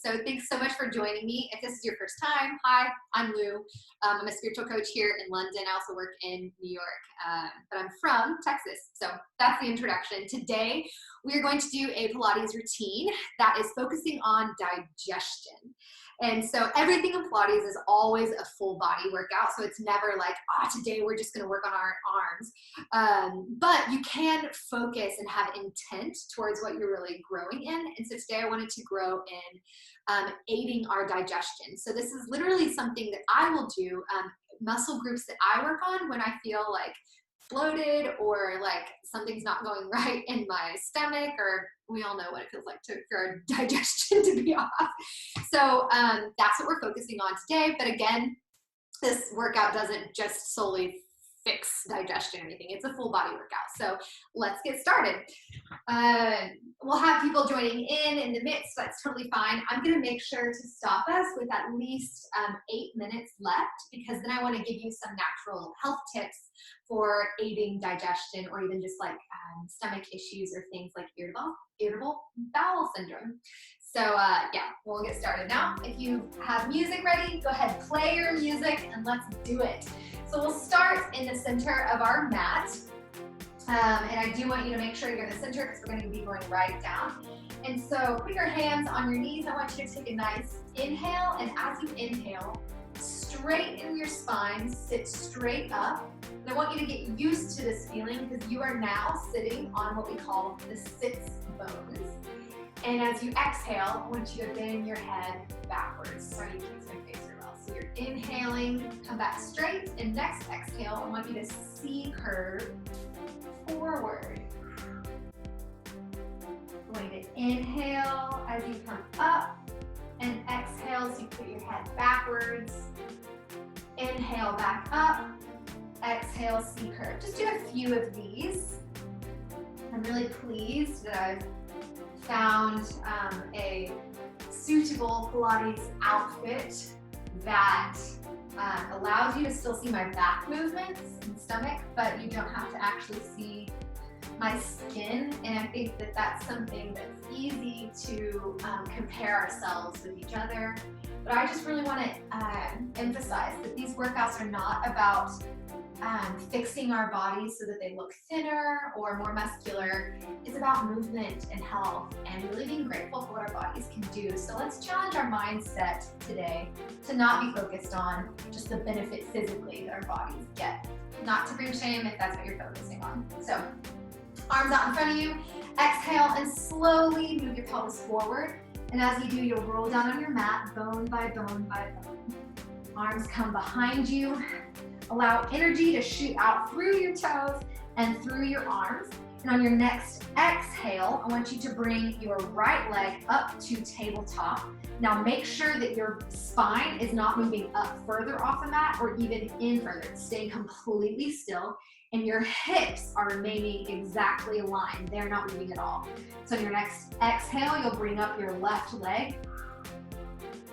So thanks so much for joining me. If this is your first time, hi, I'm Lou. I'm a spiritual coach here in London. I also work in New York, but I'm from Texas. So that's the introduction. Today, we are going to do a Pilates routine that is focusing on digestion. And so everything in Pilates is always a full body workout. So it's never like, today we're just gonna work on our arms. But you can focus and have intent towards what you're really growing in. And so today I wanted to grow in aiding our digestion. So this is literally something that I will do, muscle groups that I work on when I feel like bloated or like something's not going right in my stomach, or we all know what it feels like for our digestion to be off. So that's what we're focusing on today. But again, this workout doesn't just solely fix digestion or anything. It's a full body workout. So let's get started. We'll have people joining in the midst. That's totally fine. I'm going to make sure to stop us with at least 8 minutes left, because then I want to give you some natural health tips for aiding digestion, or even just like stomach issues or things like irritable bowel syndrome. So yeah, we'll get started now. If you have music ready, go ahead, play your music, and let's do it. So we'll start in the center of our mat. And I do want you to make sure you're in the center, because we're going to be going right down. And so put your hands on your knees. I want you to take a nice inhale. And as you inhale, straighten your spine, sit straight up. And I want you to get used to this feeling, because you are now sitting on what we call the sits bones. And as you exhale, I want you to bend your head backwards. Sorry, you can't see my face very well. So you're inhaling, come back straight. And next exhale, I want you to C-curve forward. I want you to inhale as you come up, and exhale so you put your head backwards. Inhale back up, exhale C-curve. Just do a few of these. I'm really pleased that I've found a suitable Pilates outfit that allows you to still see my back movements and stomach, but you don't have to actually see my skin. And I think that that's something that's easy to compare ourselves with each other. But I just really want to emphasize that these workouts are not about fixing our bodies so that they look thinner or more muscular. It's about movement and health and really being grateful for what our bodies can do. So let's challenge our mindset today to not be focused on just the benefit physically that our bodies get. Not to bring shame if that's what you're focusing on. So arms out in front of you. Exhale and slowly move your pelvis forward. And as you do, you'll roll down on your mat, bone by bone by bone. Arms come behind you. Allow energy to shoot out through your toes and through your arms. And on your next exhale, I want you to bring your right leg up to tabletop. Now make sure that your spine is not moving up further off the mat or even in further. It's staying completely still. And your hips are remaining exactly aligned. They're not moving at all. So on your next exhale, you'll bring up your left leg.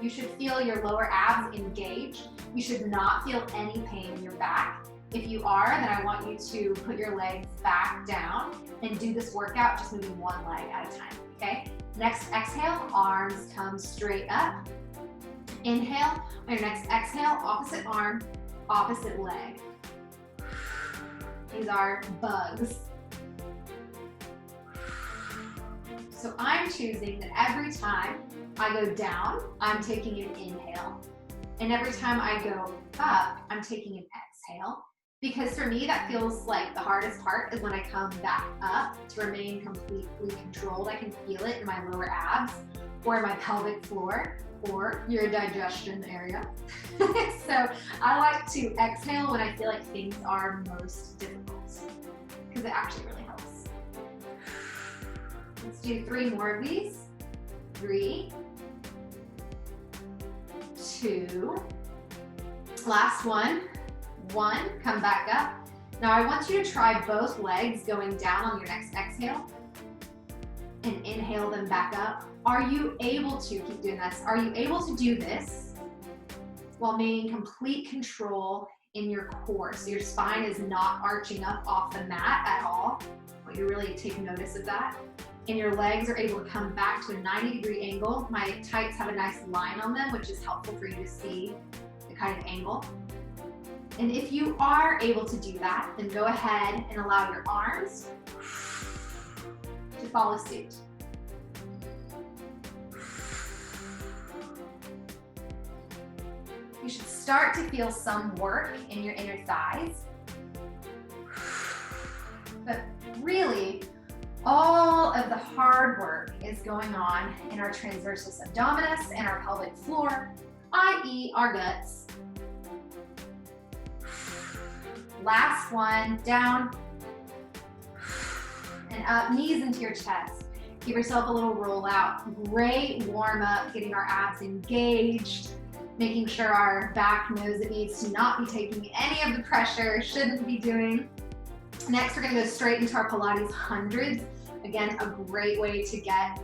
You should feel your lower abs engage. You should not feel any pain in your back. If you are, then I want you to put your legs back down and do this workout just moving one leg at a time, okay? Next exhale, arms come straight up. Inhale. On your next exhale, opposite arm, opposite leg. These are bugs. So I'm choosing that every time I go down, I'm taking an inhale. And every time I go up, I'm taking an exhale. Because for me, that feels like the hardest part is when I come back up to remain completely controlled. I can feel it in my lower abs or in my pelvic floor or your digestion area. So I like to exhale when I feel like things are most difficult, because it actually really helps. Let's do 3 more of these. 3, 2, last one. 1, come back up. Now I want you to try both legs going down on your next exhale and inhale them back up. Are you able to, keep doing this, are you able to do this while maintaining complete control in your core? So your spine is not arching up off the mat at all. I want you to really take notice of that. and your legs are able to come back to a 90-degree angle. My tights have a nice line on them, which is helpful for you to see the kind of angle. And if you are able to do that, then go ahead and allow your arms to follow suit. You should start to feel some work in your inner thighs. But really, all of the hard work is going on in our transversus abdominis and our pelvic floor, i.e. our guts. Last one, down and up, knees into your chest. Give yourself a little roll out. Great warm up, getting our abs engaged, making sure our back knows it needs to not be taking any of the pressure, shouldn't be doing. Next, we're gonna go straight into our Pilates hundreds. Again, a great way to get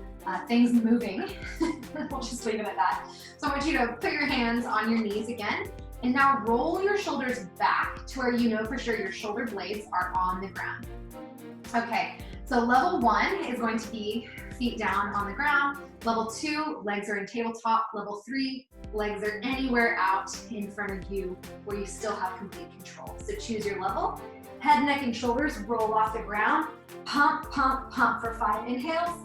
things moving. We'll just leave it at that. So I want you to put your hands on your knees again, and now roll your shoulders back to where you know for sure your shoulder blades are on the ground. Okay, so level 1 is going to be feet down on the ground. Level 2, legs are in tabletop. Level 3, legs are anywhere out in front of you where you still have complete control. So choose your level. Head, neck, and shoulders roll off the ground. Pump, pump, pump for 5 inhales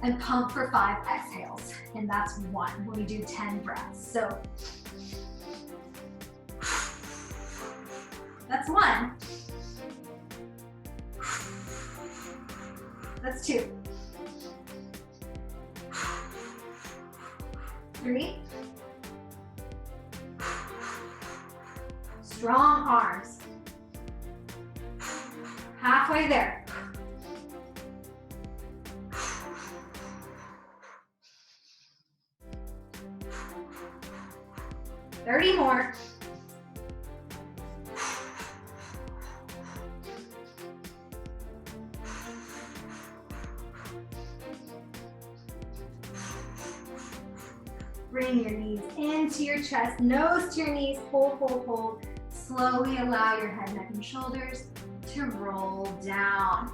and pump for 5 exhales. And that's 1 when we do 10 breaths. So that's 1. That's 2. 3. Strong arms. Halfway there. 30 more. Bring your knees into your chest, nose to your knees, hold, hold, hold. Slowly allow your head, neck, and shoulders to roll down.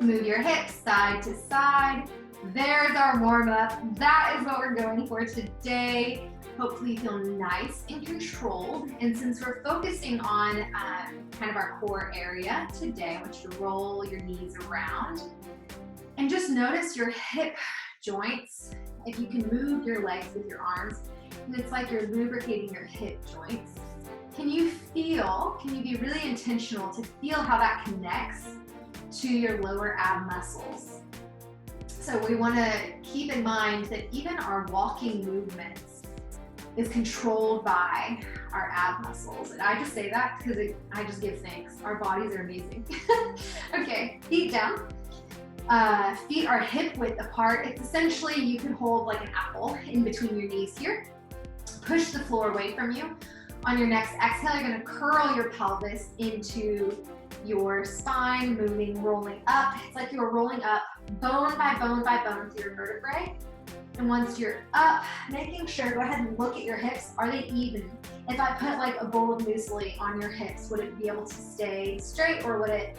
Move your hips side to side. There's our warm up. That is what we're going for today. Hopefully you feel nice and controlled. And since we're focusing on kind of our core area today, I want you to roll your knees around and just notice your hip joints. If you can move your legs with your arms, and it's like you're lubricating your hip joints. Can you be really intentional to feel how that connects to your lower ab muscles? So we want to keep in mind that even our walking movements is controlled by our ab muscles. And I just say that because I just give thanks. Our bodies are amazing. Okay, feet down. Feet are hip width apart. It's essentially, you can hold like an apple in between your knees here. Push the floor away from you. On your next exhale, you're gonna curl your pelvis into your spine, moving, rolling up. It's like you're rolling up bone by bone by bone through your vertebrae. And once you're up, making sure, go ahead and look at your hips. Are they even? If I put like a bowl of muesli on your hips, would it be able to stay straight or would it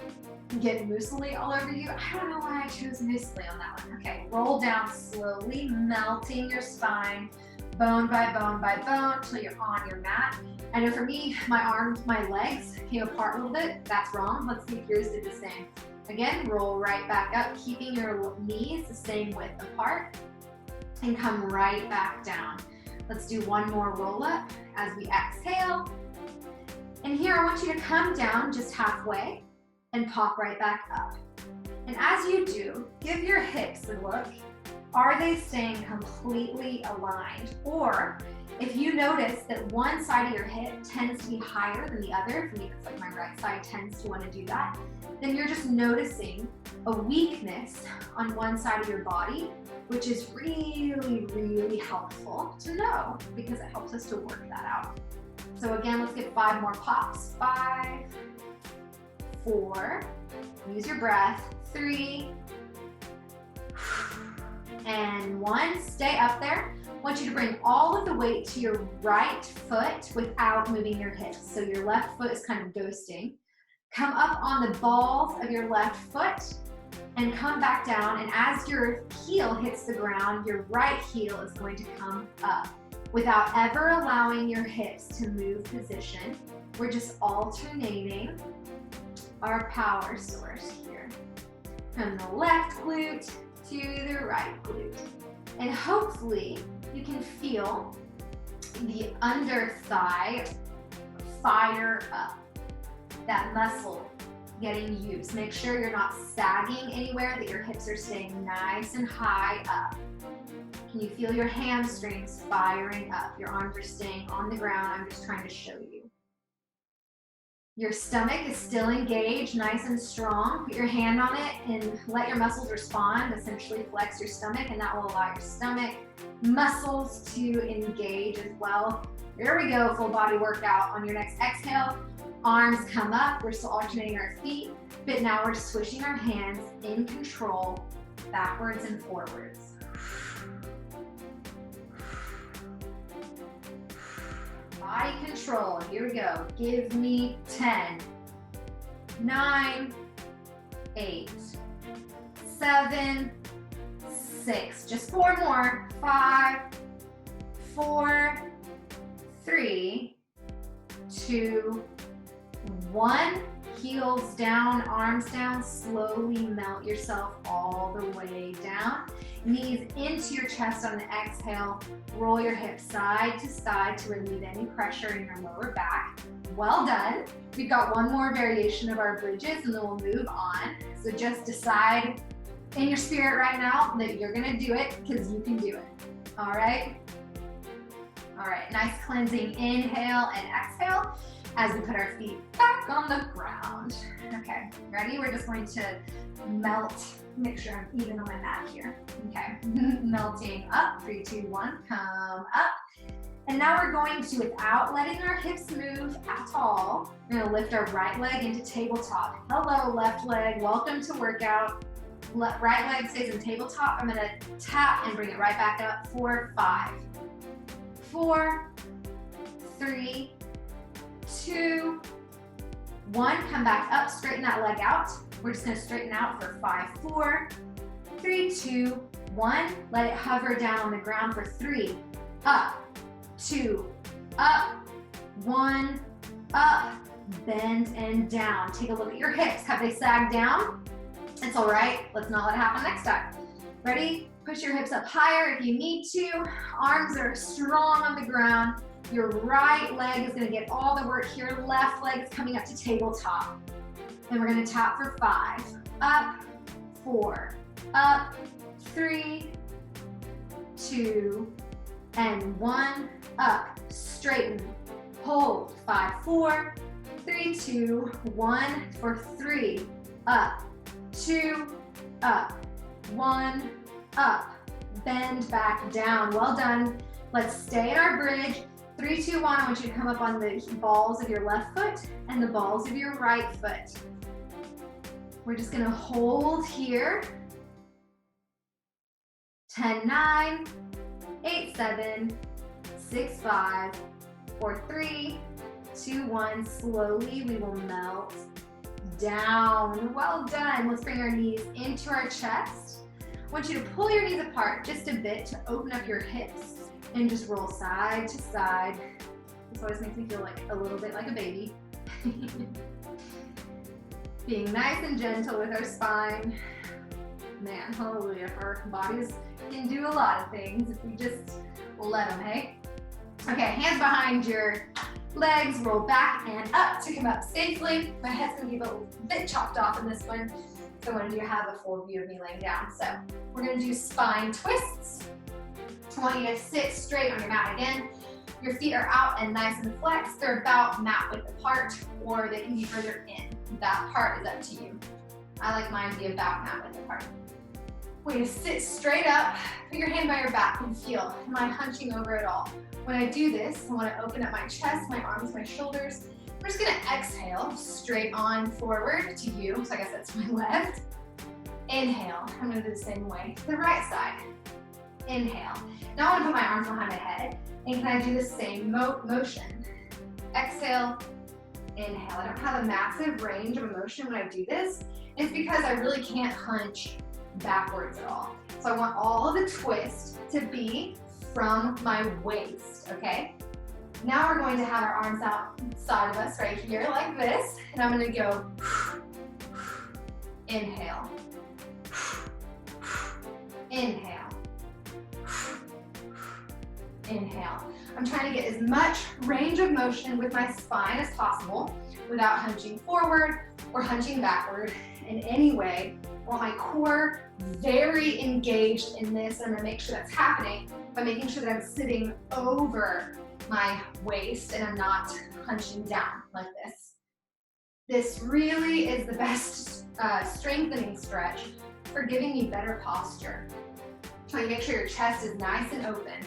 get muesli all over you? I don't know why I chose muesli on that one. Okay, roll down slowly, melting your spine, bone by bone by bone, until you're on your mat. I know for me, my arms, my legs came apart a little bit. That's wrong. Let's see if yours did the same. Again, roll right back up, keeping your knees the same width apart, and come right back down. Let's do one more roll up as we exhale. And here I want you to come down just halfway and pop right back up. And as you do, give your hips a look. Are they staying completely aligned? Or if you notice that one side of your hip tends to be higher than the other, for me it's like my right side tends to want to do that, then you're just noticing a weakness on one side of your body, which is really, really helpful to know because it helps us to work that out. So again, let's get 5 more pops. 5, 4, use your breath, 3, and 1. Stay up there. I want you to bring all of the weight to your right foot without moving your hips. So your left foot is kind of ghosting. Come up on the balls of your left foot and come back down. And as your heel hits the ground, your right heel is going to come up without ever allowing your hips to move position. We're just alternating our power source here from the left glute to the right glute. And hopefully you can feel the under thigh fire up, that muscle getting used. Make sure you're not sagging anywhere, that your hips are staying nice and high up. Can you feel your hamstrings firing up? Your arms are staying on the ground. I'm just trying to show you. Your stomach is still engaged, nice and strong. Put your hand on it and let your muscles respond. Essentially flex your stomach, and that will allow your stomach muscles to engage as well. There we go, full body workout. On your next exhale, arms come up. We're still alternating our feet, but now we're switching our hands in control, backwards and forwards. Body control, here we go. Give me 10, 9, 8, 7, 6, just 4 more, 5, 4, 3, 2, 1. Heels down, arms down, slowly melt yourself all the way down. Knees into your chest on the exhale. Roll your hips side to relieve any pressure in your lower back. Well done. We've got one more variation of our bridges and then we'll move on. So just decide in your spirit right now that you're gonna do it because you can do it. All right? All right, nice cleansing inhale and exhale as we put our feet back on the ground. Okay, ready? We're just going to melt. Make sure I'm even on my mat here. Okay, melting up, 3, 2, 1, come up. And now we're going to, without letting our hips move at all, we're gonna lift our right leg into tabletop. Hello, left leg, welcome to workout. Right leg stays in tabletop. I'm gonna tap and bring it right back up. 4, 5, 4, 3, 2, 1. Come back up, straighten that leg out. We're just gonna straighten out for 5, 4, 3, 2, 1. Let it hover down on the ground for 3, up, 2, up, 1, up, bend and down. Take a look at your hips. Have they sagged down? It's all right. Let's not let it happen next time. Ready? Push your hips up higher if you need to. Arms are strong on the ground. Your right leg is gonna get all the work here. Left leg is coming up to tabletop. And we're gonna tap for 5, up, 4, up, 3, 2, and 1, up, straighten, hold, 5, 4, 3, 2, 1, for 3, up, 2, up, 1, up, bend back down. Well done. Let's stay in our bridge. 3, 2, 1, I want you to come up on the balls of your left foot and the balls of your right foot. We're just gonna hold here. 10, 9, 8, 7, 6, 5, 4, 3, 2, 1. Slowly we will melt down. Well done. Let's bring our knees into our chest. I want you to pull your knees apart just a bit to open up your hips and just roll side to side. This always makes me feel like a little bit like a baby. Being nice and gentle with our spine. Man, hallelujah, our bodies can do a lot of things if we just let them, hey? Okay, hands behind your legs, roll back and up to come up safely. My head's gonna be a bit chopped off in this one, so I wanted you to have a full view of me laying down. So we're gonna do spine twists. I want you to sit straight on your mat again. Your feet are out and nice and flexed. They're about mat width apart, or they can be further in. That part is up to you. I like mine to be about mat width apart. We're gonna sit straight up, put your hand by your back and feel, am I hunching over at all? When I do this, I wanna open up my chest, my arms, my shoulders. We're just gonna exhale, straight on forward to you. So I guess that's my left. Inhale, I'm gonna do the same way to the right side. Inhale. Now I wanna put my arms behind my head, and can I do the same motion? Exhale, inhale. I don't have a massive range of motion when I do this. It's because I really can't hunch backwards at all. So I want all of the twist to be from my waist, okay? Now we're going to have our arms outside of us right here like this, and I'm gonna go inhale, inhale, inhale. I'm trying to get as much range of motion with my spine as possible without hunching forward or hunching backward in any way. I want my core very engaged in this, and I'm gonna make sure that's happening by making sure that I'm sitting over my waist and I'm not hunching down like this. This really is the best strengthening stretch for giving me better posture. Try to make sure your chest is nice and open.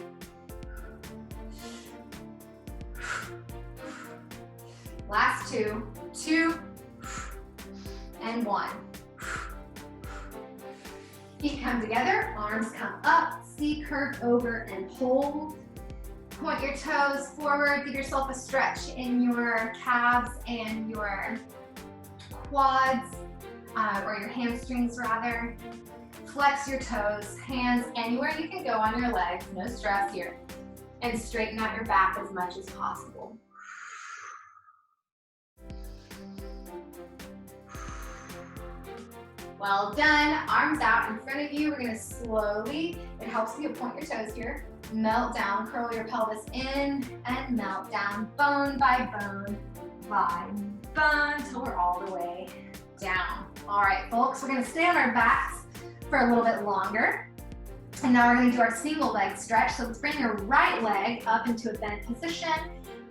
Last two, and one. Feet come together, arms come up, C curve over and hold. Point your toes forward, give yourself a stretch in your calves and your quads, or your hamstrings rather. Flex your toes, hands anywhere you can go on your legs, no stress here. And straighten out your back as much as possible. Well done, arms out in front of you. We're gonna slowly, it helps you to point your toes here, melt down, curl your pelvis in and melt down, bone by bone by bone, till we're all the way down. All right, folks, we're gonna stay on our backs for a little bit longer. And now we're gonna do our single leg stretch. So let's bring your right leg up into a bent position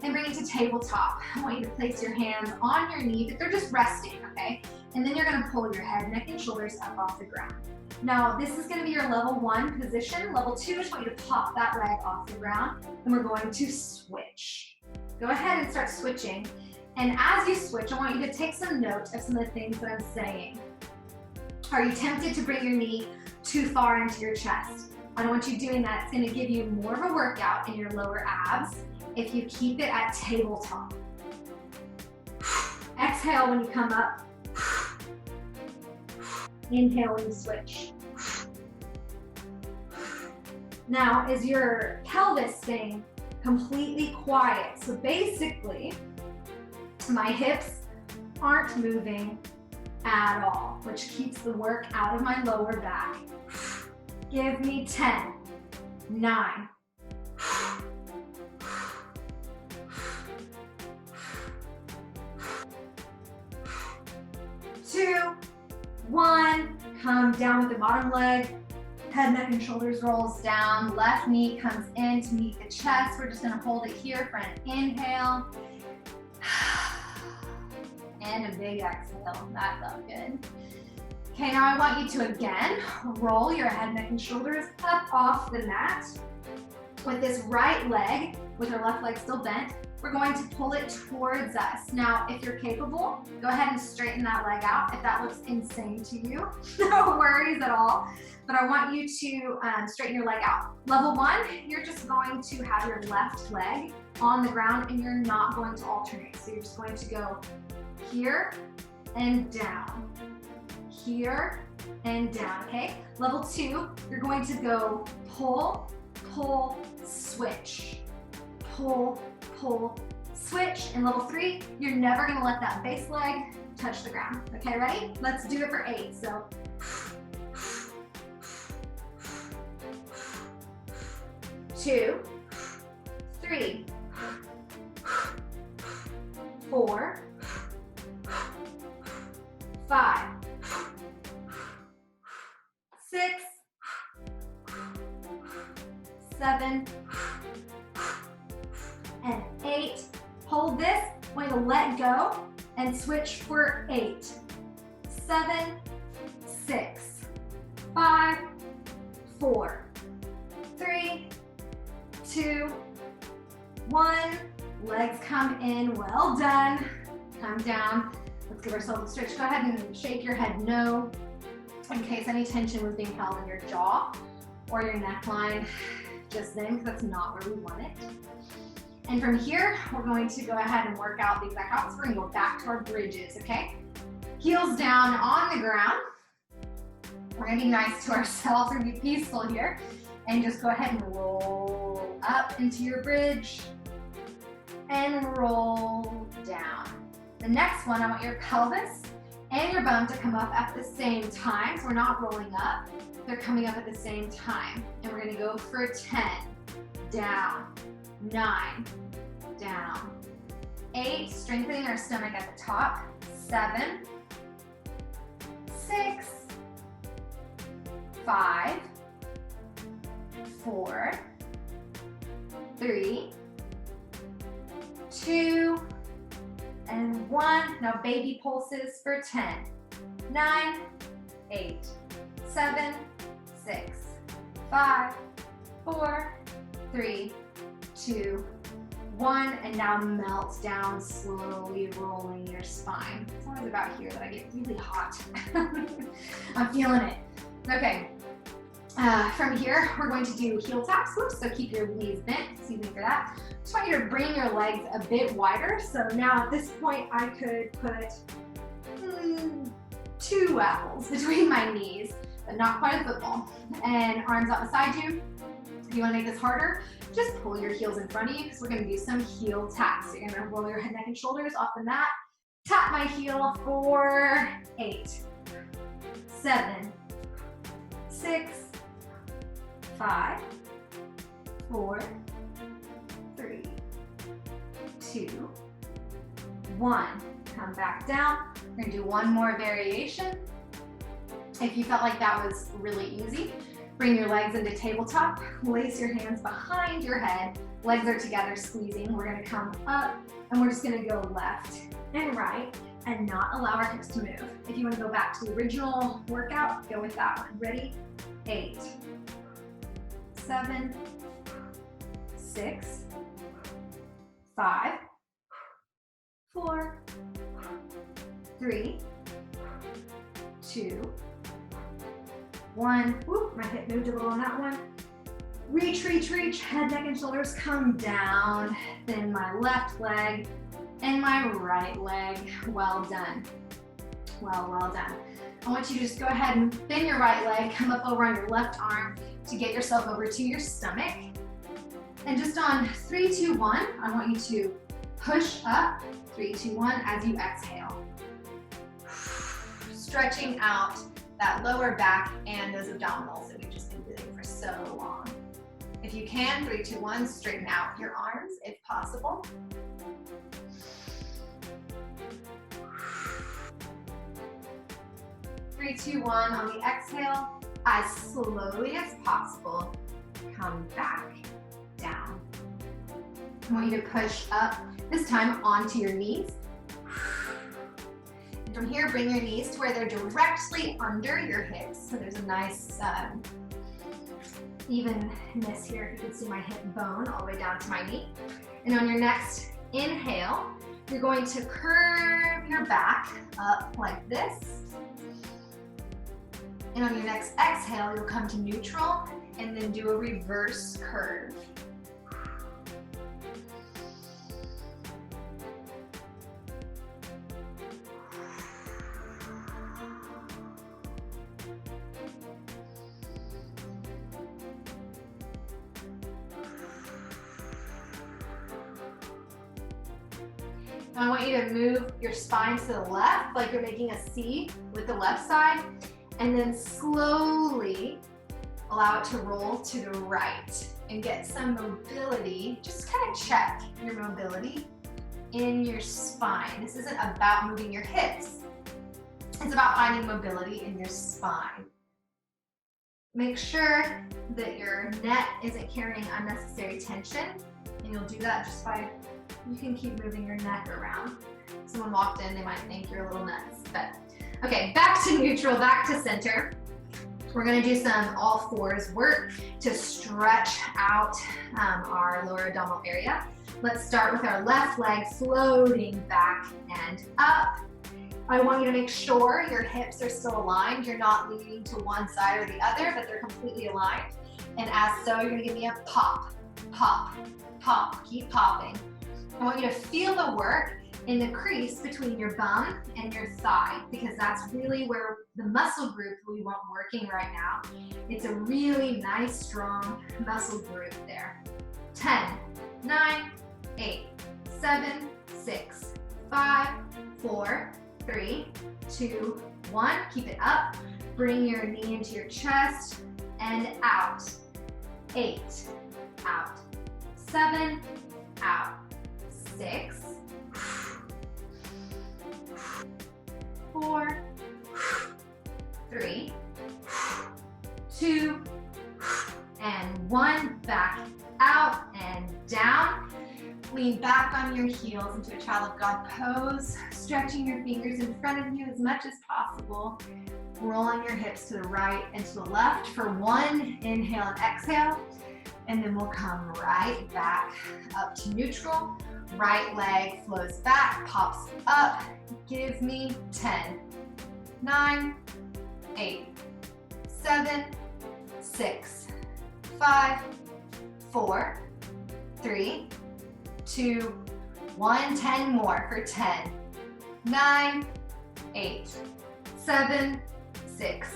and bring it to tabletop. I want you to place your hands on your knee, but they're just resting, okay? And then you're gonna pull your head, neck, and shoulders up off the ground. Now, this is gonna be your level 1 position. Level 2, I just want you to pop that leg off the ground, and we're going to switch. Go ahead and start switching. And as you switch, I want you to take some note of some of the things that I'm saying. Are you tempted to bring your knee too far into your chest? I don't want you doing that. It's gonna give you more of a workout in your lower abs if you keep it at tabletop. Exhale when you come up. Inhale when you switch. Now, is your pelvis staying completely quiet? So basically, my hips aren't moving at all, which keeps the work out of my lower back. Give me 10, 9, 2, 1, come down with the bottom leg, head, neck, and shoulders rolls down, left knee comes in to meet the chest. We're just gonna hold it here for an inhale, and a big exhale. That felt good. Okay, now I want you to again roll your head, neck, and shoulders up off the mat. With this right leg, with our left leg still bent, we're going to pull it towards us. Now, if you're capable, go ahead and straighten that leg out. If that looks insane to you, no worries at all. But I want you to straighten your leg out. Level 1, you're just going to have your left leg on the ground and you're not going to alternate. So you're just going to go here and down, here and down, okay? Level 2, you're going to go pull, pull, switch, pull, pull, switch. And level 3, you're never gonna let that base leg touch the ground. Okay, ready? Let's do it for 8. So, 2, 3, 4, 5, 6, 7, and 8. Hold this, we're gonna let go and switch for 8, 7, 6, 5, 4, 3, 2, 1. Legs come in, well done. Come down. Let's give ourselves a stretch. Go ahead and shake your head no, in case any tension was being held in your jaw or your neckline just then, because that's not where we want it. And from here, we're going to go ahead and work out the exact opposite. We're gonna go back to our bridges, okay? Heels down on the ground. We're gonna be nice to ourselves, we're gonna be peaceful here. And just go ahead and roll up into your bridge and roll down. The next one, I want your pelvis and your bum to come up at the same time. So we're not rolling up, they're coming up at the same time. And we're gonna go for 10, down, 9, down, 8, strengthening our stomach at the top, 7, 6, 5, 4, 3, 2, and 1. Now baby pulses for 10, 9, 8, 7, 6, 5, 4, 3, 2, 1, and now melt down, slowly rolling your spine. It's always about here that I get really hot. I'm feeling it. Okay, from here, we're going to do heel taps. Whoops, so keep your knees bent, excuse me for that. Just want you to bring your legs a bit wider. So now at this point, I could put 2 apples between my knees, but not quite a football. And arms out beside you. If you want to make this harder, just pull your heels in front of you because we're going to do some heel taps. So you're going to roll your head, neck, and shoulders off the mat. Tap my heel for 8, 7, 6, 5, 4, 3, 2, 1. Come back down. We're going to do one more variation. If you felt like that was really easy, bring your legs into tabletop, place your hands behind your head, legs are together squeezing. We're gonna come up and we're just gonna go left and right and not allow our hips to move. If you wanna go back to the original workout, go with that one. Ready? 8, 7, 6, 5, 4, 3, 2, 1. Whoop, my hip moved a little on that one. Reach, reach, reach. Head, neck, and shoulders come down. Then my left leg and my right leg. Well done. Well done. I want you to just go ahead and bend your right leg, come up over on your left arm to get yourself over to your stomach. And just on 3, 2, 1, I want you to push up, 3, 2, 1, as you exhale. Stretching out that lower back and those abdominals that we've just been doing for so long. If you can, 3, 2, 1, straighten out your arms if possible. 3, 2, 1 on the exhale, as slowly as possible, come back down. I want you to push up, this time onto your knees. From here, bring your knees to where they're directly under your hips. So there's a nice evenness here. You can see my hip bone all the way down to my knee. And on your next inhale, you're going to curve your back up like this. And on your next exhale, you'll come to neutral and then do a reverse curve. I want you to move your spine to the left, like you're making a C with the left side, and then slowly allow it to roll to the right and get some mobility. Just kind of check your mobility in your spine. This isn't about moving your hips. It's about finding mobility in your spine. Make sure that your neck isn't carrying unnecessary tension, and you'll do that just by, you can keep moving your neck around. Someone walked in, they might think you're a little nuts, but okay, back to neutral, back to center. We're gonna do some all fours work to stretch out our lower abdominal area. Let's start with our left leg floating back and up. I want you to make sure your hips are still aligned. You're not leaning to one side or the other, but they're completely aligned. And as so, you're gonna give me a pop, pop, pop, keep popping. I want you to feel the work in the crease between your bum and your thigh, because that's really where the muscle group we want working right now. It's a really nice, strong muscle group there. 10, 9, 8, 7, 6, 5, 4, 3, 2, 1. Keep it up. Bring your knee into your chest and out. 8, out. 7, out. 6, 4, 3, 2, and 1. Back out and down. Lean back on your heels into a Child of God pose, stretching your fingers in front of you as much as possible. Rolling your hips to the right and to the left for 1 inhale and exhale. And then we'll come right back up to neutral. Right leg flows back, pops up. Give me 10, 9, 8, 7, 6, 5, 4, 3, 2, 1. 10 more for 10, 9, 8, 7, 6,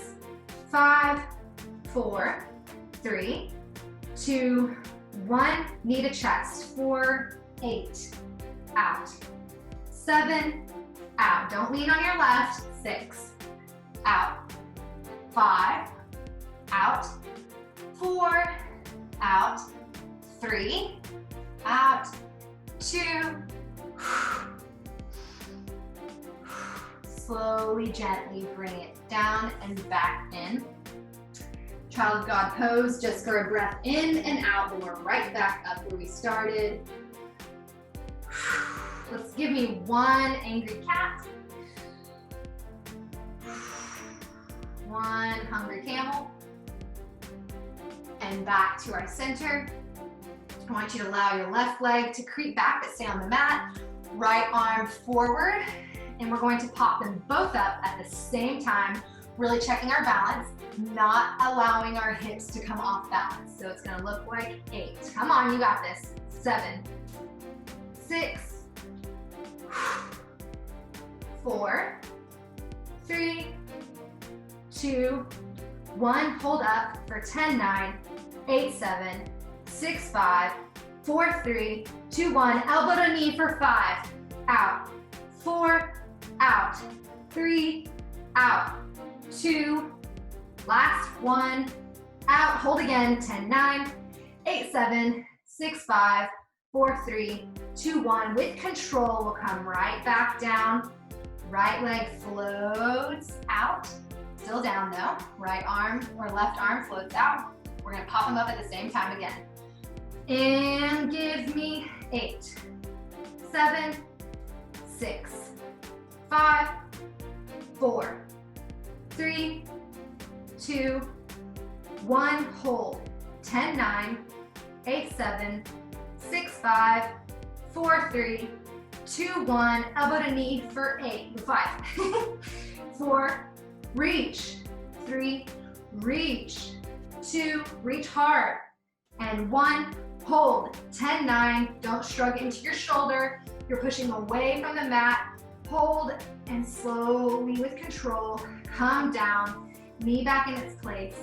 5, 4, 3, 2, 1. Knee to chest. 4, 8, out. 7, out. Don't lean on your left. 6, out. 5, out. 4, out. 3, out. 2, slowly, gently bring it down and back in. Child of God pose, just for a breath in and out, and we're right back up where we started. Let's give me 1 angry cat, 1 hungry camel, and back to our center. I want you to allow your left leg to creep back but stay on the mat. Right arm forward, and we're going to pop them both up at the same time, really checking our balance, not allowing our hips to come off balance. So it's gonna look like 8. Come on, you got this. 7, 6, 4, 3, 2, 1. Hold up for 10, 9, 8, 7, 6, 5, 4, 3, 2, 1. Elbow to knee for 5. Out. 4, out. 3, out. 2, last 1, out. Hold again. 10, 9, 8, 7, 6, 5, 4, 3, 2, 1. With control, we'll come right back down. Right leg floats out. Still down though. Right arm or left arm floats out. We're gonna pop them up at the same time again. And give me 8, 7, 6, 5, 4, 3, 2, 1. Hold. 10, 9, 8, 7, 6, 5, 4, 3, 2, 1. Elbow to knee for 5, 4, reach. 3, reach. 2, reach hard. And 1, hold. 10, 9, don't shrug into your shoulder. You're pushing away from the mat. Hold and slowly with control, come down. Knee back in its place.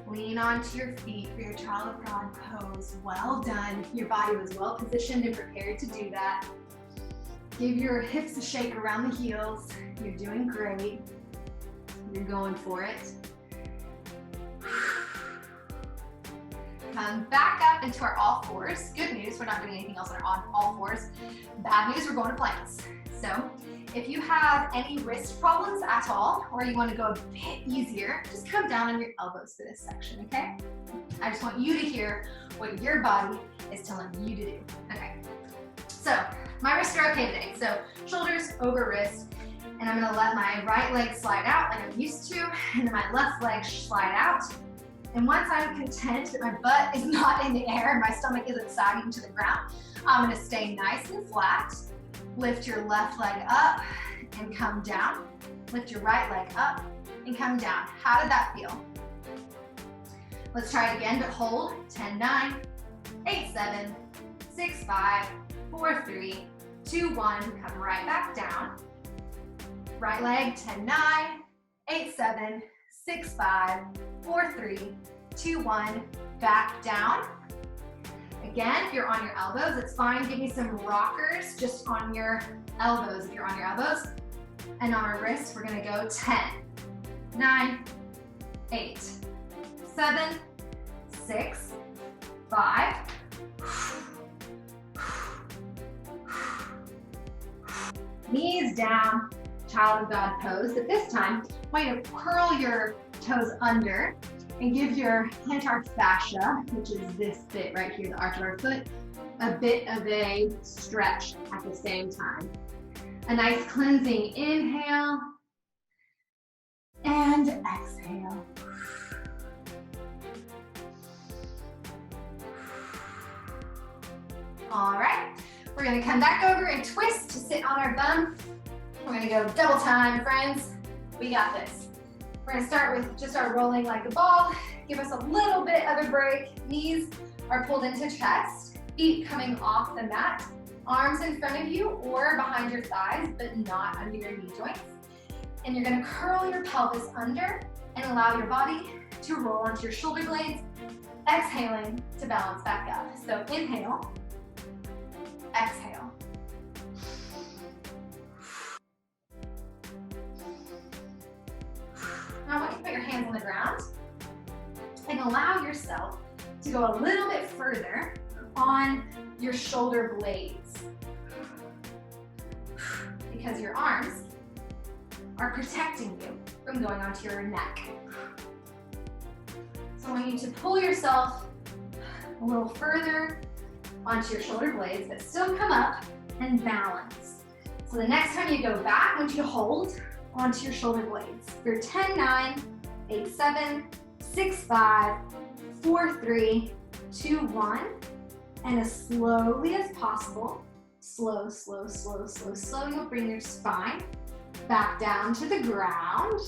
Lean onto your feet for your Child of God pose. Well done. Your body was well positioned and prepared to do that. Give your hips a shake around the heels. You're doing great. You're going for it. Come back up into our all fours. Good news, we're not doing anything else on our all fours. Bad news, we're going to planks. So if you have any wrist problems at all, or you want to go a bit easier, just come down on your elbows for this section, okay? I just want you to hear what your body is telling you to do. Okay, so my wrists are okay today. So shoulders over wrist, and I'm gonna let my right leg slide out like I'm used to, and then my left leg slide out. And once I'm content that my butt is not in the air and my stomach isn't sagging to the ground, I'm gonna stay nice and flat. Lift your left leg up and come down. Lift your right leg up and come down. How did that feel? Let's try it again, but hold. 10, 9, 8, 7, 6, 5, 4, 3, 2, 1, come right back down. Right leg, 10, 9, 8, 7, 6, 5, 4, 3, 2, 1, back down. Again, if you're on your elbows, it's fine. Give me some rockers just on your elbows if you're on your elbows. And on our wrists, we're gonna go 10, 9, 8, 7, 6, 5, knees down, child of God pose. But this time, I want you to curl your toes under and give your plantar fascia, which is this bit right here, the arch of our foot, a bit of a stretch at the same time. A nice cleansing inhale and exhale. All right, we're gonna come back over and twist to sit on our bum. We're gonna go double time, friends. We got this. We're gonna start with just our rolling like a ball. Give us a little bit of a break. Knees are pulled into chest, feet coming off the mat, arms in front of you or behind your thighs, but not under your knee joints. And you're gonna curl your pelvis under and allow your body to roll onto your shoulder blades, exhaling to balance back up. So inhale, exhale. Now I want you to put your hands on the ground and allow yourself to go a little bit further on your shoulder blades because your arms are protecting you from going onto your neck. So I want you to pull yourself a little further onto your shoulder blades, but still come up and balance. So the next time you go back, I want you to hold onto your shoulder blades. You're 10, 9, 8, 7, 6, 5, 4, 3, 2, 1, and as slowly as possible, slow, you'll bring your spine back down to the ground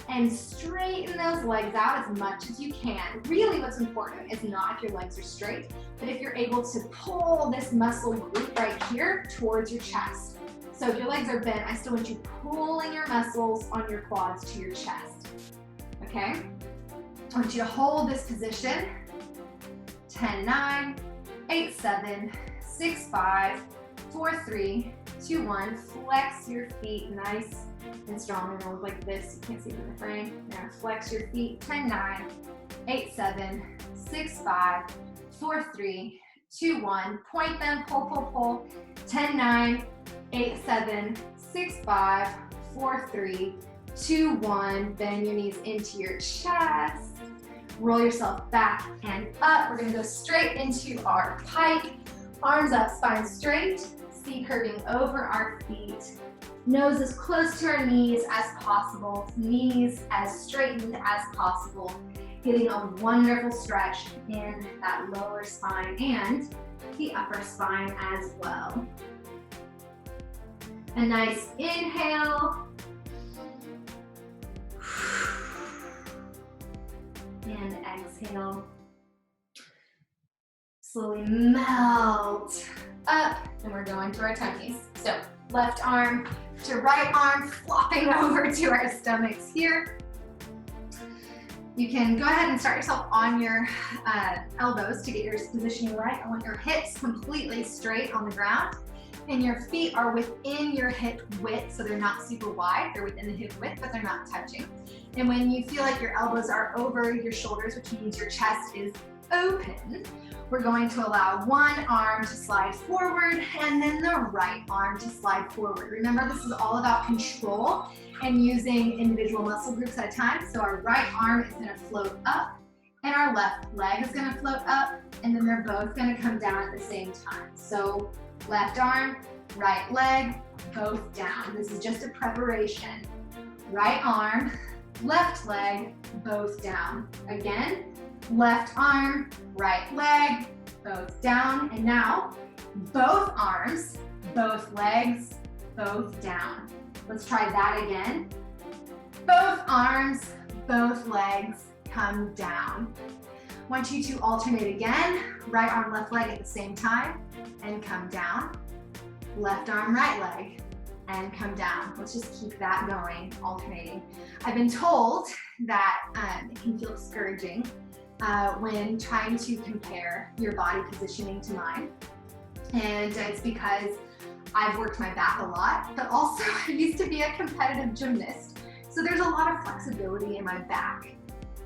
and straighten those legs out as much as you can. Really what's important is not if your legs are straight, but if you're able to pull this muscle group right here towards your chest. So if your legs are bent, I still want you pulling your muscles on your quads to your chest, okay? I want you to hold this position, 10, 9, 8, 7, 6, 5, 4, 3, 2, 1. Flex your feet nice and strong. They're gonna look like this. You can't see them in the frame. Now flex your feet, 10, 9, 8, 7, 6, 5, 4, 3, 2, 1. Point them, pull. 10, 9, 8, 7, 6, 5, 4, 3, 2, 1. Bend your knees into your chest. Roll yourself back and up. We're gonna go straight into our pike. Arms up, spine straight. C curving over our feet. Nose as close to our knees as possible. Knees as straightened as possible. Getting a wonderful stretch in that lower spine and the upper spine as well. A nice inhale. And exhale. Slowly melt up, and we're going to our tummies. So left arm to right arm, flopping over to our stomachs here. You can go ahead and start yourself on your elbows to get your positioning right. I want your hips completely straight on the ground, and your feet are within your hip width, so they're not super wide. They're within the hip width, but they're not touching. And when you feel like your elbows are over your shoulders, which means your chest is open, we're going to allow one arm to slide forward and then the right arm to slide forward. Remember, this is all about control and using individual muscle groups at a time. So our right arm is gonna float up and our left leg is gonna float up, and then they're both gonna come down at the same time. So left arm, right leg, both down. This is just a preparation. Right arm, left leg, both down. Again, left arm, right leg, both down. And now, both arms, both legs, both down. Let's try that again. Both arms, both legs, come down. I want you to alternate again. Right arm, left leg at the same time, and come down. left arm, right leg, and come down. Let's just keep that going, alternating. I've been told that it can feel discouraging when trying to compare your body positioning to mine. And it's because I've worked my back a lot, but also I used to be a competitive gymnast. So there's a lot of flexibility in my back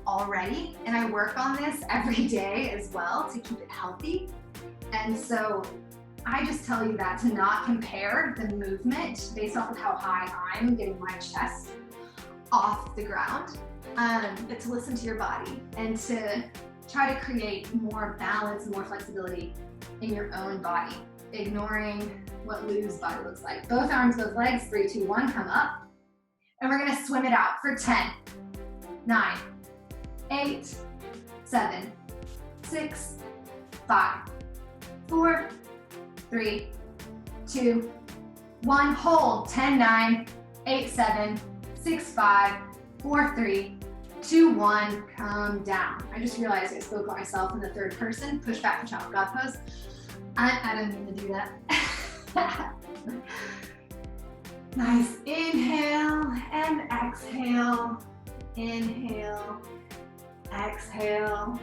already, and I work on this every day as well to keep it healthy. And so I just tell you that to not compare the movement based off of how high I'm getting my chest off the ground, but to listen to your body and to try to create more balance and more flexibility in your own body, ignoring what Lou's body looks like. Both arms, both legs, 3, 2, 1, come up. And we're gonna swim it out for 10, 9, 8, 7, 6, 5, 4, 3, 2, 1, hold, 10, 9, 8, 7, 6, 5, 4, 3, 2, 1, come down. I just realized I spoke about myself in the third person, push back to child God pose. I didn't mean to do that. Nice, inhale and exhale, inhale, exhale.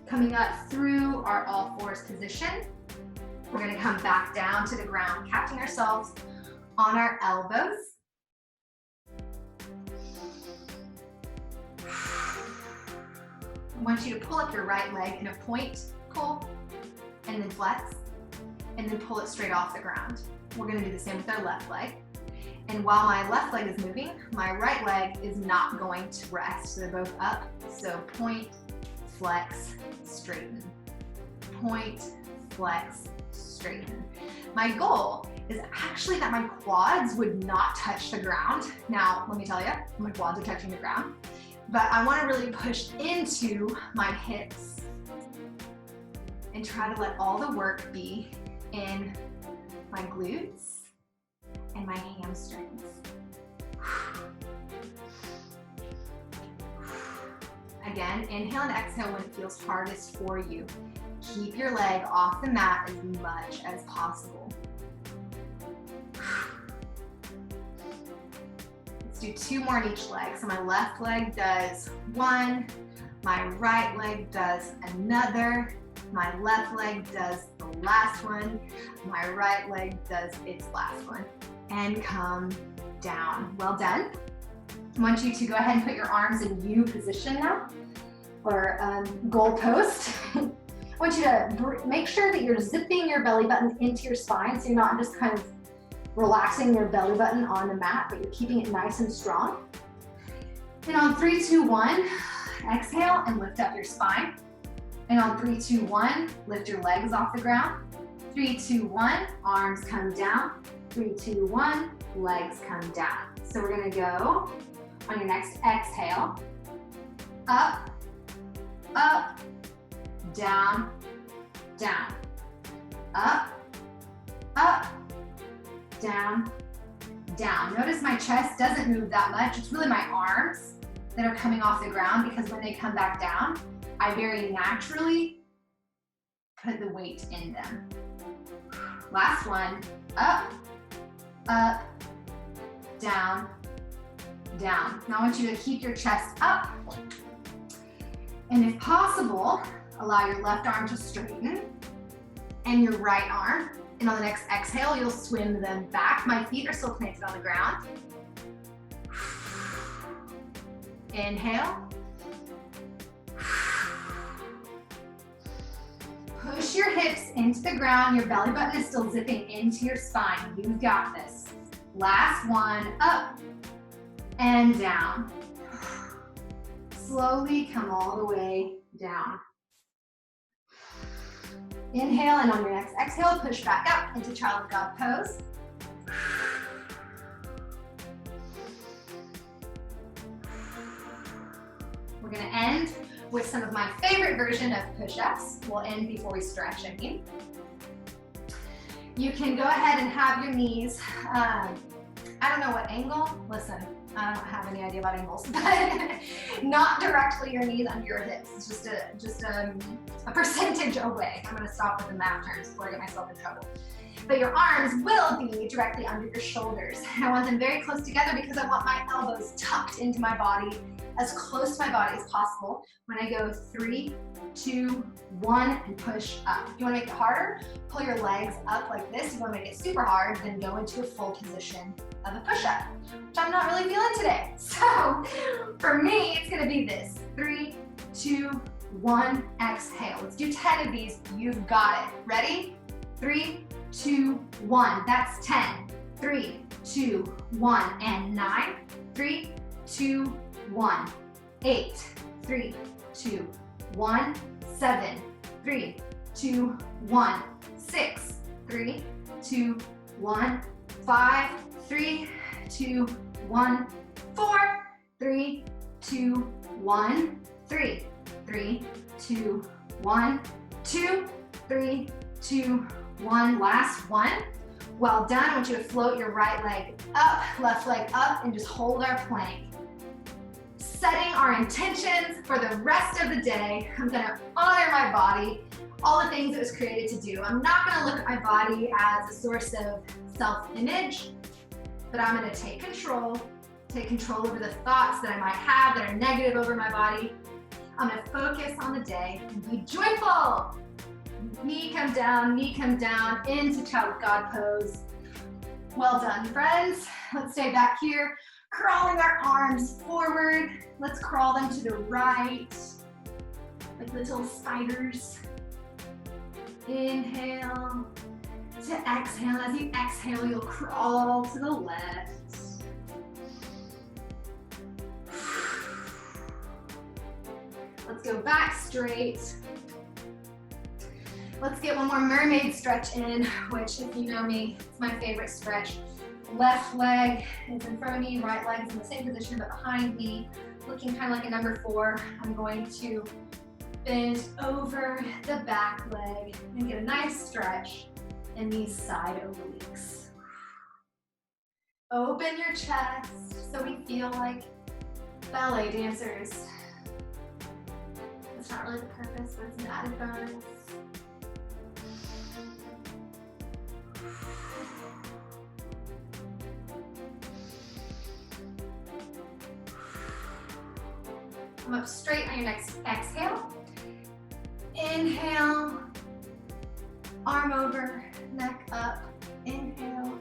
Coming up through our all fours position. We're gonna come back down to the ground, catching ourselves on our elbows. I want you to pull up your right leg in a point pull, and then flex, and then pull it straight off the ground. We're gonna do the same with our left leg. And while my left leg is moving, my right leg is not going to rest. So they're both up. So point, flex, straighten. Point, flex, straighten. My goal is actually that my quads would not touch the ground. Now, let me tell you, my quads are touching the ground, but I want to really push into my hips and try to let all the work be in my glutes and my hamstrings. Again, inhale and exhale when it feels hardest for you. Keep your leg off the mat as much as possible. Let's do 2 more in each leg. So my left leg does 1, my right leg does another, my left leg does the last one, my right leg does its last one. And come down. Well done. I want you to go ahead and put your arms in U position now, or goal post. I want you to make sure that you're zipping your belly button into your spine, so you're not just kind of relaxing your belly button on the mat, but you're keeping it nice and strong. And on 3, 2, 1, exhale and lift up your spine. And on 3, 2, 1, lift your legs off the ground. 3, 2, 1, arms come down. 3, 2, 1, legs come down. So we're gonna go on your next exhale, up, up, down, down, up, up, down, down. Notice my chest doesn't move that much. It's really my arms that are coming off the ground, because when they come back down, I very naturally put the weight in them. Last one, up, up, down, down. Now I want you to keep your chest up. And if possible, allow your left arm to straighten and your right arm. And on the next exhale, you'll swim them back. My feet are still planted on the ground. Inhale. Push your hips into the ground. Your belly button is still zipping into your spine. You've got this. Last one, up and down. Slowly come all the way down. Inhale, and on your next exhale, push back up into Child of God pose. We're gonna end with some of my favorite version of push-ups. We'll end before we stretch, I mean. You can go ahead and have your knees, I don't know what angle, listen, I don't have any idea about angles, but not directly your knees under your hips. It's just a percentage away. I'm gonna stop with the math terms before I get myself in trouble. But your arms will be directly under your shoulders. I want them very close together because I want my elbows tucked into my body, as close to my body as possible. When I go 3, 2, 1, and push up. If you wanna make it harder, pull your legs up like this. If you wanna make it super hard, then go into a full position of a push-up, which I'm not really feeling today. So for me, it's gonna be this. 3, 2, 1, exhale. Let's do 10 of these. You've got it. Ready? 3, 2, 1. That's 10. 3, 2, 1, and 9. 3, 2, 1. 8. 3, 2, 1. 7. 3, 2, 1. 6. 3, 2, 1. 5. 3, 2, 1. 4. 3, 2, 1. 3. 3, 2, 1. 2. 3, 2, 1. Last one. Well done. I want you to float your right leg up, left leg up, and just hold our plank. Setting our intentions for the rest of the day. I'm gonna honor my body, all the things it was created to do. I'm not gonna look at my body as a source of self-image, but I'm gonna take control over the thoughts that I might have that are negative over my body. I'm gonna focus on the day and be joyful. Knee come down, into Child of God pose. Well done, friends. Let's stay back here, crawling our arms forward. Let's crawl them to the right, like little spiders. Inhale to exhale. As you exhale, you'll crawl to the left. Let's go back straight. Let's get one more mermaid stretch in, which, if you know me, it's my favorite stretch. Left leg is in front of me, right leg is in the same position but behind me, looking kind of like a number 4. I'm going to bend over the back leg and get a nice stretch in these side obliques. Open your chest so we feel like ballet dancers. It's not really the purpose, but it's an added bonus. Come up straight on your next exhale. Inhale, arm over, neck up. Inhale.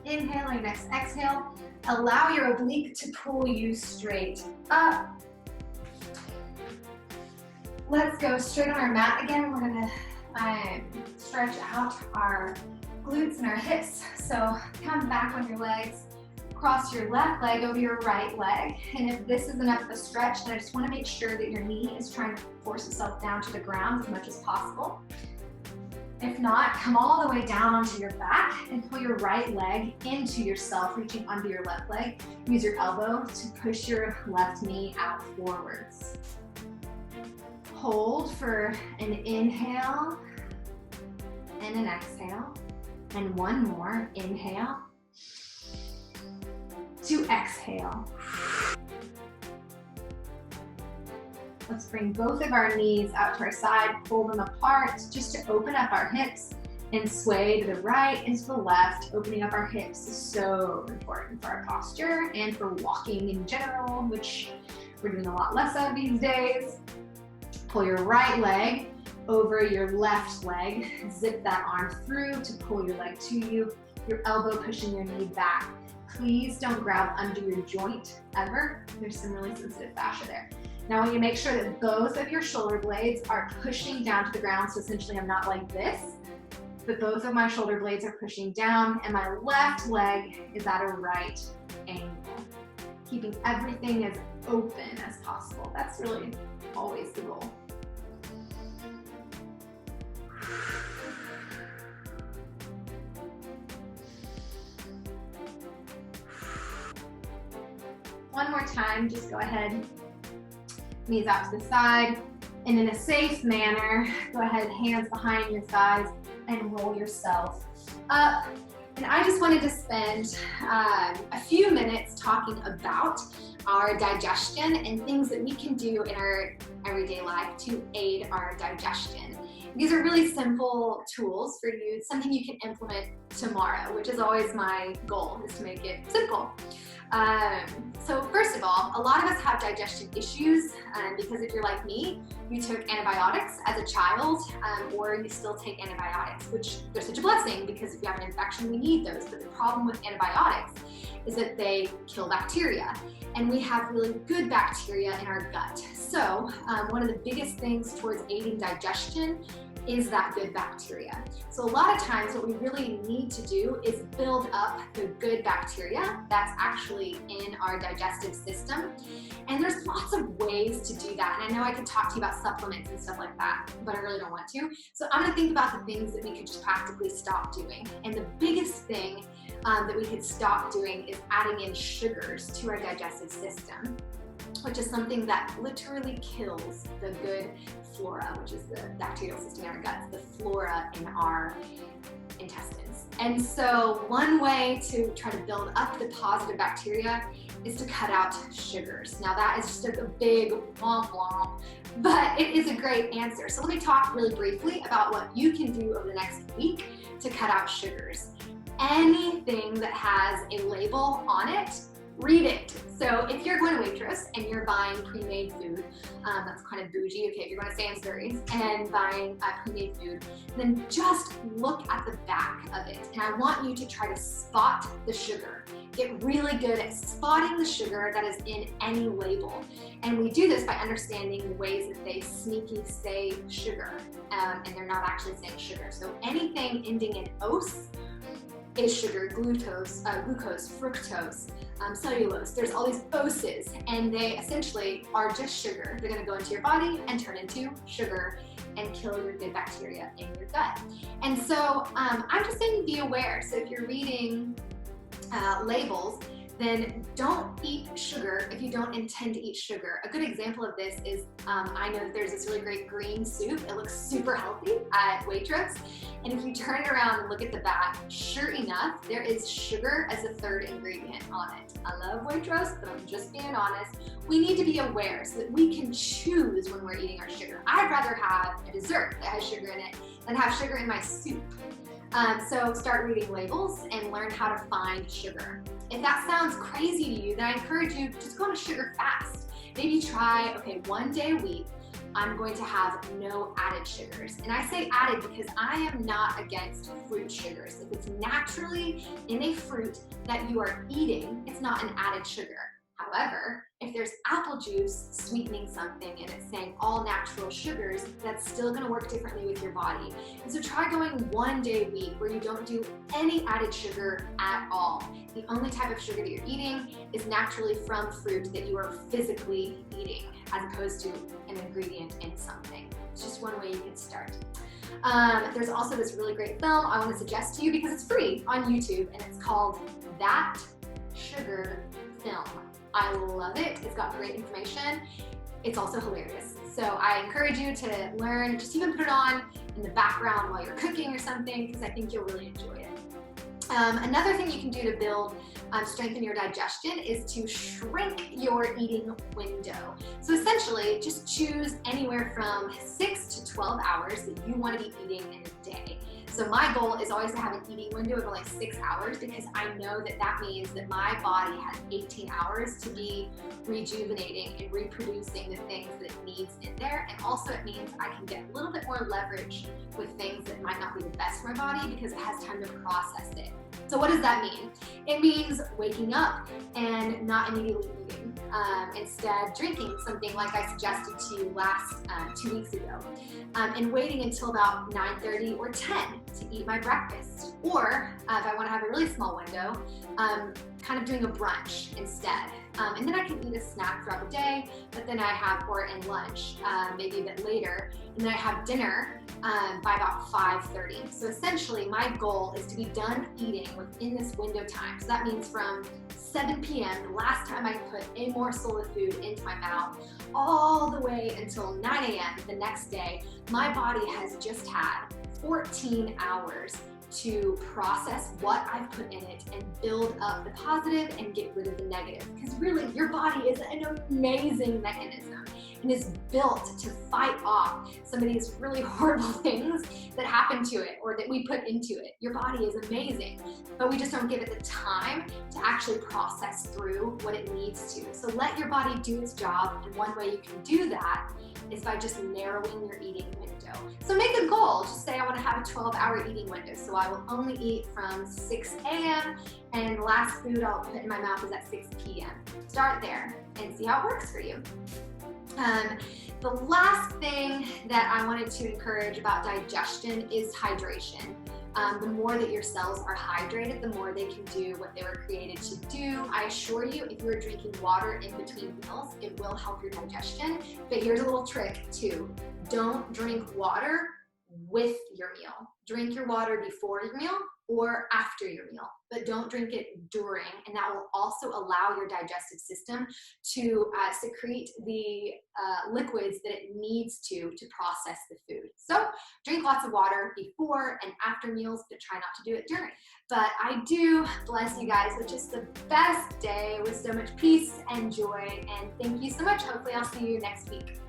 Inhale on your next exhale. Allow your oblique to pull you straight up. Let's go straight on our mat again. We're gonna stretch out our glutes and our hips. So come back on your legs, cross your left leg over your right leg. And if this is enough of a stretch, then I just wanna make sure that your knee is trying to force itself down to the ground as much as possible. If not, come all the way down onto your back and pull your right leg into yourself, reaching under your left leg. Use your elbow to push your left knee out forwards. Hold for an inhale and an exhale. And one more, inhale to exhale. Let's bring both of our knees out to our side, pull them apart just to open up our hips and sway to the right and to the left. Opening up our hips is so important for our posture and for walking in general, which we're doing a lot less of these days. Pull your right leg over your left leg. Zip that arm through to pull your leg to you. Your elbow pushing your knee back. Please don't grab under your joint ever. There's some really sensitive fascia there. Now I want you to make sure that both of your shoulder blades are pushing down to the ground. So essentially I'm not like this, but both of my shoulder blades are pushing down and my left leg is at a right angle. Keeping everything as open as possible. That's really always the goal. One more time, just go ahead. Knees out to the side, And in a safe manner, go ahead, hands behind your thighs, and roll yourself up. And I just wanted to spend a few minutes talking about our digestion and things that we can do in our everyday life to aid our digestion. These are really simple tools for you, something you can implement tomorrow, which is always my goal, is to make it simple. So first of all, a lot of us have digestion issues because if you're like me, you took antibiotics as a child or you still take antibiotics, which they're such a blessing because if you have an infection, we need those. But the problem with antibiotics is that they kill bacteria, and we have really good bacteria in our gut. So one of the biggest things towards aiding digestion is that good bacteria. So a lot of times what we really need to do is build up the good bacteria that's actually in our digestive system. And there's lots of ways to do that. And I know I could talk to you about supplements and stuff like that, but I really don't want to. So I'm gonna think about the things that we could just practically stop doing. And the biggest thing that we could stop doing is adding in sugars to our digestive system, which is something that literally kills the good flora, which is the bacterial system in our guts, the flora in our intestines. And so one way to try to build up the positive bacteria is to cut out sugars. Now that is just a big womp womp, but it is a great answer. So let me talk really briefly about what you can do over the next week to cut out sugars. Anything that has a label on it, read it. So if you're going to Waitrose and you're buying pre-made food, that's kind of bougie, okay, if you're going to Sainsbury's and buying pre-made food, then just look at the back of it. And I want you to try to spot the sugar. Get really good at spotting the sugar that is in any label. And we do this by understanding the ways that they sneaky say sugar, and they're not actually saying sugar. So anything ending in ose is sugar, glucose, fructose, cellulose. There's all these oses, and they essentially are just sugar. They're gonna go into your body and turn into sugar and kill your good bacteria in your gut. And so I'm just saying be aware. So if you're reading labels, then don't eat sugar if you don't intend to eat sugar. A good example of this is, I know that there's this really great green soup. It looks super healthy at Waitrose. And if you turn it around and look at the back, sure enough, there is sugar as a third ingredient on it. I love Waitrose, but I'm just being honest. We need to be aware so that we can choose when we're eating our sugar. I'd rather have a dessert that has sugar in it than have sugar in my soup. So start reading labels and learn how to find sugar. If that sounds crazy to you, then I encourage you to just go on a sugar fast. Maybe try, okay, 1 day a week, I'm going to have no added sugars. And I say added because I am not against fruit sugars. If it's naturally in a fruit that you are eating, it's not an added sugar. However, if there's apple juice sweetening something and it's saying all natural sugars, that's still gonna work differently with your body. And so try going 1 day a week where you don't do any added sugar at all. The only type of sugar that you're eating is naturally from fruit that you are physically eating, as opposed to an ingredient in something. It's just one way you can start. There's also this really great film I want to suggest to you because it's free on YouTube, and it's called That Sugar Film. I love it. It's got great information. It's also hilarious. So I encourage you to learn, just even put it on in the background while you're cooking or something, because I think you'll really enjoy it. Another thing you can do to build, strengthen your digestion is to shrink your eating window. So essentially, just choose anywhere from 6 to 12 hours that you want to be eating in a day. So my goal is always to have an eating window of only 6 hours, because I know that that means that my body has 18 hours to be rejuvenating and reproducing the things that it needs in there. And also it means I can get a little bit more leverage with things that might not be the best for my body because it has time to process it. So what does that mean? It means waking up and not immediately eating. Instead, drinking something like I suggested to you last 2 weeks ago, and waiting until about 9:30 or 10 to eat my breakfast. Or if I want to have a really small window, kind of doing a brunch instead. And then I can eat a snack throughout the day, but then I have, or in lunch, maybe a bit later. and then I have dinner by about 5:30. So essentially my goal is to be done eating within this window time. So that means from 7 p.m., the last time I put a morsel of food into my mouth, all the way until 9 a.m. the next day, my body has just had 14 hours to process what I've put in it and build up the positive and get rid of the negative. Because really, your body is an amazing mechanism and is built to fight off some of these really horrible things that happen to it or that we put into it. Your body is amazing, but we just don't give it the time to actually process through what it needs to. So let your body do its job, and one way you can do that is by just narrowing your eating window. So make a goal, just say I want to have a 12-hour eating window, so I will only eat from 6 a.m. and the last food I'll put in my mouth is at 6 p.m. Start there and see how it works for you. The last thing that I wanted to encourage about digestion is hydration. The more that your cells are hydrated, the more they can do what they were created to do. I assure you, if you're drinking water in between meals, it will help your digestion. But here's a little trick too. Don't drink water with your meal. Drink your water before your meal or after your meal, but don't drink it during, and that will also allow your digestive system to secrete the liquids that it needs to process the food. So drink lots of water before and after meals, but try not to do it during. But I do bless you guys with just the best day with so much peace and joy, and thank you so much. Hopefully I'll see you next week.